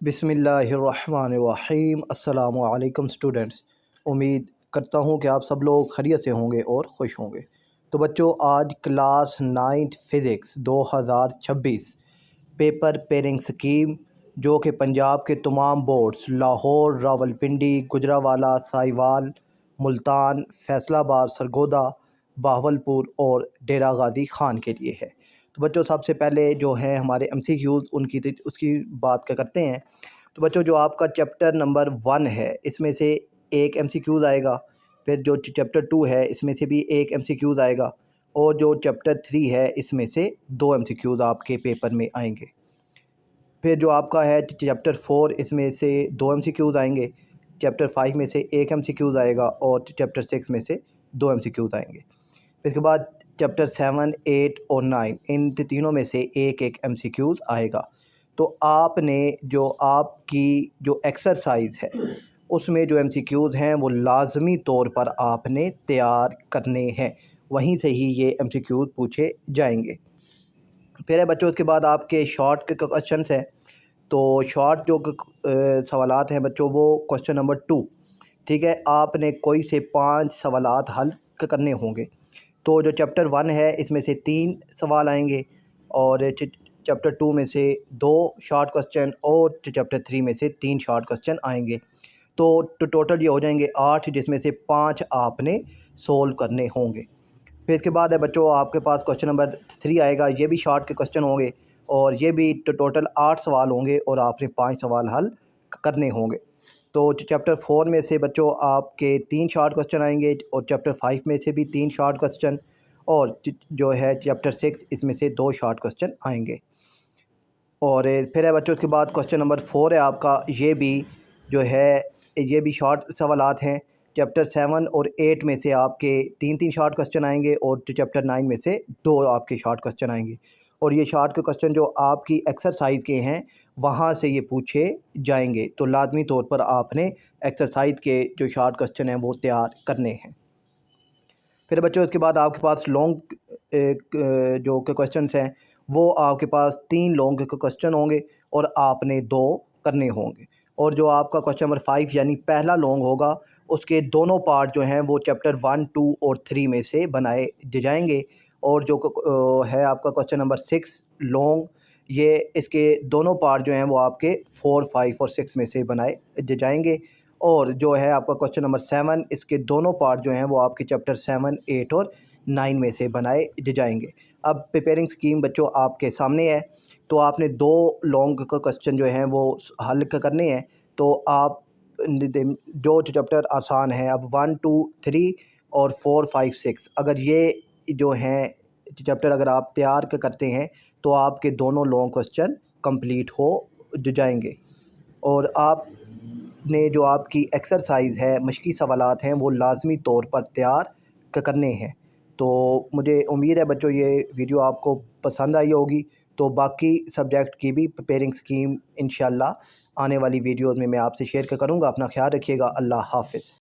بسم اللہ الرحمن الرحیم۔ السلام علیکم اسٹوڈنٹس، امید کرتا ہوں کہ آپ سب لوگ خیریت سے ہوں گے اور خوش ہوں گے۔ تو بچوں، آج class 9 physics 2026 paper pairing scheme جو کہ پنجاب کے تمام بورڈز لاہور، راولپنڈی، گجرانوالہ، ساہیوال، ملتان، فیصل آباد، سرگودا، بہاولپور اور ڈیرہ غازی خان کے لیے ہے۔ تو بچوں، سب سے پہلے جو ہیں ہمارے ایم سی کیوز اس کی بات کرتے ہیں۔ تو بچوں، جو آپ کا چیپٹر نمبر 1 ہے اس میں سے ایک ایم سی کیوز آئے گا، پھر جو چیپٹر 2 ہے اس میں سے بھی ایک ایم سی کیوز آئے گا، اور جو چیپٹر 3 ہے اس میں سے 2 ایم سی کیوز آپ کے پیپر میں آئیں گے۔ پھر جو آپ کا ہے چیپٹر 4 اس میں سے 2 ایم سی کیوز آئیں گے، چیپٹر 5 میں سے ایک ایم سی کیوز آئے گا، اور چیپٹر 6 میں سے 2 ایم سی کیوز آئیں گے۔ پھر اس کے بعد چیپٹر 7، 8 اور 9 ان تینوں میں سے ایک ایم سی کیوز آئے گا۔ تو آپ نے جو آپ کی جو ایکسرسائز ہے اس میں جو ایم سی کیوز ہیں وہ لازمی طور پر آپ نے تیار کرنے ہیں، وہیں سے ہی یہ ایم سی کیوز پوچھے جائیں گے۔ پھر ہے بچوں، اس کے بعد آپ کے شارٹ کے کوشچنس ہیں۔ تو شارٹ جو سوالات ہیں بچوں وہ کوشچن نمبر 2، ٹھیک ہے، آپ نے کوئی سے 5 سوالات حل کرنے ہوں گے۔ تو جو چیپٹر 1 ہے اس میں سے 3 سوال آئیں گے، اور چیپٹر 2 میں سے 2 شارٹ کوسچن، اور چیپٹر 3 میں سے 3 شارٹ کوسچن آئیں گے۔ تو ٹوٹل یہ ہو جائیں گے 8، جس میں سے 5 آپ نے سولو کرنے ہوں گے۔ پھر اس کے بعد ہے بچوں آپ کے پاس کوسچن نمبر 3 آئے گا، یہ بھی شارٹ کے کوسچن ہوں گے، اور یہ بھی ٹوٹل 8 سوال ہوں گے، اور آپ نے 5 سوال حل کرنے ہوں گے۔ تو چیپٹر 4 میں سے بچوں آپ کے 3 شارٹ کوسچن آئیں گے، اور چیپٹر 5 میں سے بھی 3 شارٹ کوسچن، اور جو ہے چیپٹر 6 اس میں سے 2 شارٹ کوسچن آئیں گے۔ اور پھر ہے بچوں اس کے بعد کوسچن نمبر 4 ہے آپ کا، یہ بھی شارٹ سوالات ہیں۔ چیپٹر 7 اور 8 میں سے آپ کے 3 شارٹ کوسچن آئیں گے، اور چیپٹر 9 میں سے 2 آپ کے شارٹ کوسچن آئیں گے۔ اور یہ شارٹ کے کوسچن جو آپ کی ایکسرسائز کے ہیں وہاں سے یہ پوچھے جائیں گے، تو لازمی طور پر آپ نے ایکسرسائز کے جو شارٹ کوسچن ہیں وہ تیار کرنے ہیں۔ پھر بچوں اس کے بعد آپ کے پاس لانگ جو کوسچنس ہیں وہ آپ کے پاس 3 لانگ کے کوسچن ہوں گے، اور آپ نے 2 کرنے ہوں گے۔ اور جو آپ کا کوسچن نمبر 5 یعنی پہلا لانگ ہوگا، اس کے دونوں پارٹ جو ہیں وہ چیپٹر 1، 2 اور 3 میں سے بنائے جائیں گے۔ اور جو ہے آپ کا کوسچن نمبر 6 لانگ، یہ اس کے دونوں پارٹ جو ہیں وہ آپ کے 4، 5 اور 6 میں سے بنائے جائیں گے۔ اور جو ہے آپ کا کوسچن نمبر 7، اس کے دونوں پارٹ جو ہیں وہ آپ کے چیپٹر 7، 8 اور 9 میں سے بنائے جائیں گے۔ اب پریپیرنگ سکیم بچوں آپ کے سامنے ہے، تو آپ نے 2 لانگ کا کوسچن جو ہیں وہ حل کرنے ہیں۔ تو آپ جو چیپٹر آسان ہیں، اب 1، 2، 3 اور 4، 5، 6 اگر یہ جو ہیں چیپٹر اگر آپ تیار کرتے ہیں تو آپ کے دونوں لانگ کوسچن کمپلیٹ ہو جائیں گے۔ اور آپ نے جو آپ کی ایکسرسائز ہے، مشقی سوالات ہیں، وہ لازمی طور پر تیار کرنے ہیں۔ تو مجھے امید ہے بچوں یہ ویڈیو آپ کو پسند آئی ہوگی۔ تو باقی سبجیکٹ کی بھی پریپیرنگ سکیم انشاءاللہ آنے والی ویڈیوز میں آپ سے شیئر کروں گا۔ اپنا خیال رکھیے گا۔ اللہ حافظ۔